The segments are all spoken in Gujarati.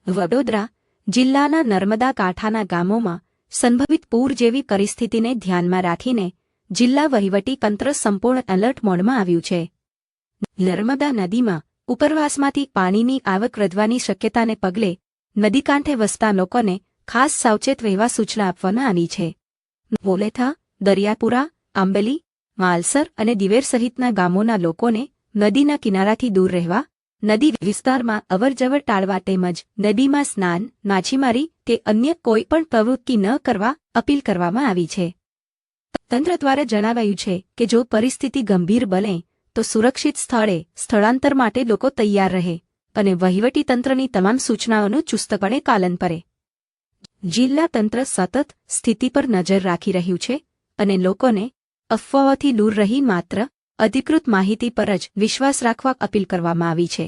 વડોદરા જિલ્લાના નર્મદા કાંઠાના ગામોમાં સંભવિત પૂર જેવી પરિસ્થિતિને ધ્યાનમાં રાખીને જિલ્લા વહીવટી તંત્ર સંપૂર્ણ એલર્ટ મોડમાં આવ્યું છે. નર્મદા નદીમાં ઉપરવાસમાંથી પાણીની આવક વધવાની શક્યતાને પગલે નદીકાંઠે વસતા લોકોને ખાસ સાવચેત રહેવા સૂચના આપવામાં આવી છે. મોલેથા, દરિયાપુરા, આંબલી, માલસર અને દિવેર સહિતના ગામોના લોકોને નદીના કિનારાથી દૂર રહેવા, નદી વિસ્તારમાં અવરજવર ટાળવા તેમજ નદીમાં સ્નાન, માછીમારી કે અન્ય કોઈપણ પ્રવૃત્તિ ન કરવા અપીલ કરવામાં આવી છે. તંત્ર દ્વારા જણાવાયું છે કે જો પરિસ્થિતિ ગંભીર બને તો સુરક્ષિત સ્થળે સ્થળાંતર માટે લોકો તૈયાર રહે અને વહીવટી તંત્રની તમામ સૂચનાઓનું ચુસ્તપણે પાલન કરે. જિલ્લા તંત્ર સતત સ્થિતિ પર નજર રાખી રહ્યું છે અને લોકોને અફવાઓથી દૂર રહી માત્ર અધિકૃત માહિતી પર જ વિશ્વાસ રાખવા અપીલ કરવામાં આવી છે.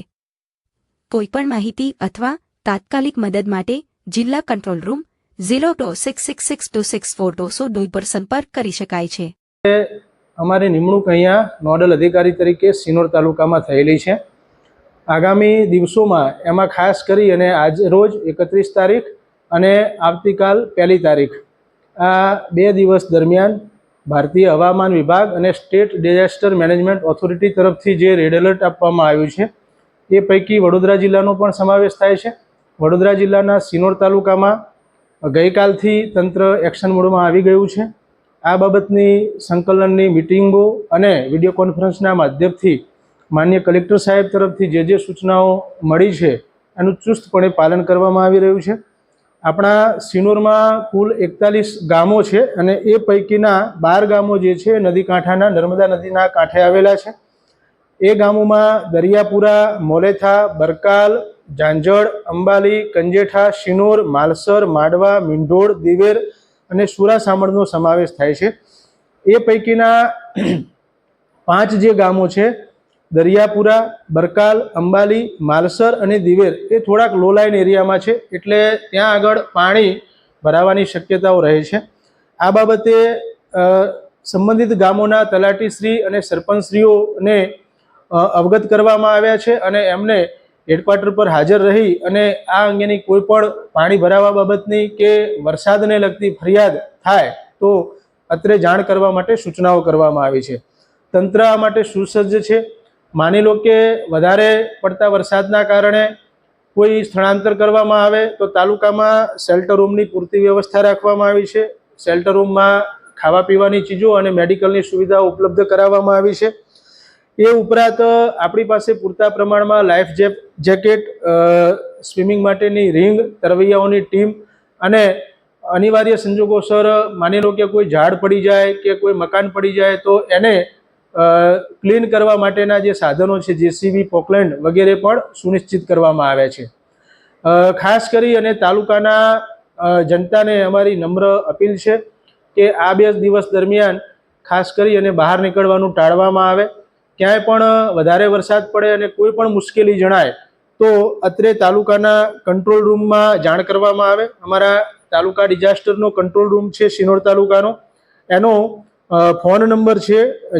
કોઈપણ માહિતી અથવા તાત્કાલિક મદદ માટે જિલ્લા કંટ્રોલ રૂમ 02666264262 પર સંપર્ક કરી શકાય છે. અમારી નિમણૂક અહીંયા નોડલ અધિકારી તરીકે સિનોર તાલુકામાં થયેલી છે. આગામી દિવસોમાં એમાં ખાસ કરી અને આજ રોજ 31 તારીખ અને આવતીકાલ 1 તારીખ આ 2 દિવસ દરમિયાન ભારતીય હવામાન વિભાગ અને સ્ટેટ ડિઝાસ્ટર મેનેજમેન્ટ ઓથોરિટી તરફથી જે રેડ એલર્ટ આપવામાં આવ્યું છે એ પૈકી વડોદરા જિલ્લાનો પણ સમાવેશ થાય છે. વડોદરા જિલ્લાના સિનોર તાલુકામાં ગઈકાલથી તંત્ર એક્શન મોડમાં આવી ગયું છે. આ બાબતની સંકલનની મિટિંગો અને વિડીયો કોન્ફરન્સના માધ્યમથી માનનીય કલેક્ટર સાહેબ તરફથી જે સૂચનાઓ મળી છે એનું ચુસ્તપણે પાલન કરવામાં આવી રહ્યું છે. આપણા સિનોરમાં કુલ 41 ગામો છે અને એ પૈકીના 12 ગામો જે છે નદી કાંઠાના નર્મદા નદીના કાંઠે આવેલા છે. એ ગામોમાં દરિયાપુરા, મોલેથા, બરકાલ, ઝાંઝડ, અંબાલી, કંજેઠા, શિનોર, માલસર, માડવા, મીંઢોળ, દિવેર અને સુરાસામણનો સમાવેશ થાય છે. એ પૈકીના 5 જે ગામો છે દરિયાપુરા, બરકાલ, અંબાલી, માલસર અને દિવેર એ થોડાક લો લાઇન એરિયામાં છે એટલે ત્યાં આગળ પાણી ભરાવાની શક્યતાઓ રહે છે. આ બાબતે સંબંધિત ગામોના તલાટીશ્રી અને સરપંચશ્રીઓને અવગત કરવામાં આવ્યા છે અને એમને હેડક્વાર્ટર પર હાજર રહી અને આ અંગેની કોઈ પણ પાણી ભરાવા બાબતની કે વરસાદને લગતી ફરિયાદ થાય તો અત્રે જાણ કરવા માટે સૂચનાઓ કરવામાં આવી છે. તંત્ર આ માટે સુસજ્જ છે. માની લો કે વધારે પડતા વરસાદના કારણે કોઈ સ્થળાંતર કરવામાં આવે તો તાલુકામાં શેલ્ટર રૂમની પૂરતી વ્યવસ્થા રાખવામાં આવી છે. શેલ્ટર રૂમમાં ખાવા પીવાની ચીજો અને મેડિકલની સુવિધાઓ ઉપલબ્ધ કરાવવામાં આવી છે. એ ઉપરાંત આપણી પાસે પૂરતા પ્રમાણમાં લાઈફ જેકેટ, સ્વિમિંગ માટેની રિંગ, તરવૈયાઓની ટીમ અને અનિવાર્ય સંજોગોસર માની લો કે કોઈ ઝાડ પડી જાય કે કોઈ મકાન પડી જાય તો એને ક્લીન કરવા માટેના જે સાધનો છે જેસીબી, પોકલેન્ડ વગેરે પણ સુનિશ્ચિત કરવામાં આવ્યા છે. ખાસ કરી અને તાલુકાના જનતાને અમારી નમ્ર અપીલ છે કે આ 2 દિવસ દરમિયાન ખાસ કરી અને બહાર નીકળવાનું ટાળવામાં આવે. ક્યાંય પણ વધારે વરસાદ પડે અને કોઈ પણ મુશ્કેલી જણાય તો અત્રે તાલુકાના કંટ્રોલ રૂમમાં જાણ કરવામાં આવે. અમારા તાલુકા ડિઝાસ્ટરનો કંટ્રોલ રૂમ છે સિનોર તાલુકાનો, એનો ફોન નંબર છે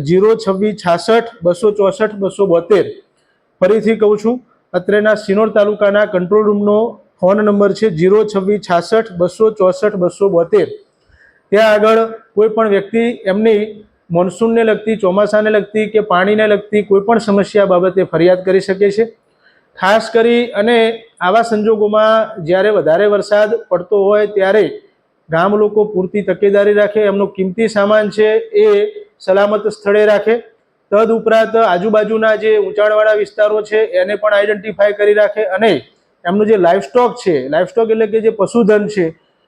02666244272. ફરીથી કહું છું, અત્રેના સિનોર તાલુકાના કંટ્રોલ રૂમનો ફોન નંબર છે 02666244272. ત્યાં આગળ કોઈ પણ વ્યક્તિ એમની મોન્સૂનને લગતી, ચોમાસાને લગતી કે પાણીને લગતી કોઈ પણ સમસ્યા બાબતે ફરિયાદ કરી શકે છે. ખાસ કરી અને આવા સંજોગોમાં જ્યારે વધારે વરસાદ પડતો હોય ત્યારે ગામ લોકો પૂરતી તકેદારી રાખે, એમનો કિંમતી સામાન છે એ સલામત સ્થળે રાખે. તદ ઉપરાંત આજુબાજુના જે ઊંચાણવાળા વિસ્તારો છે એને પણ આઈડેન્ટિફાય કરી રાખે અને એમનું જે લાઇવસ્ટોક છે, લાઇવસ્ટોક એટલે કે જે પશુધન છે,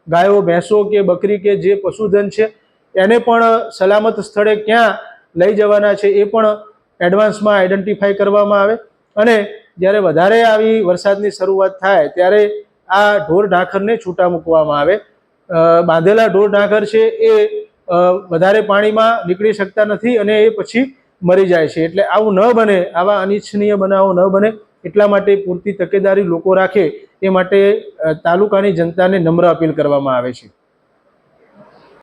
ગાયો, ભેંસો કે બકરી કે જે પશુધન છે એને પણ સલામત સ્થળે ક્યાં લઈ જવાના છે એ પણ એડવાન્સમાં આઈડેન્ટિફાય કરવામાં આવે. અને જ્યારે વધારે આવી વરસાદની શરૂઆત થાય ત્યારે આ ઢોર ઢાંખરને છૂટા મૂકવામાં આવે. બાંધેલા ઢોર ઢાંખર છે એ વધારે પાણીમાં નીકળી શકતા નથી અને એ પછી મરી જાય છે. એટલે આવું ન બને, આવા અનિચ્છનીય બનાવો ન બને એટલા માટે પૂરતી તકેદારી લોકો રાખે એ માટે તાલુકાની જનતાને નમ્ર અપીલ કરવામાં આવે છે.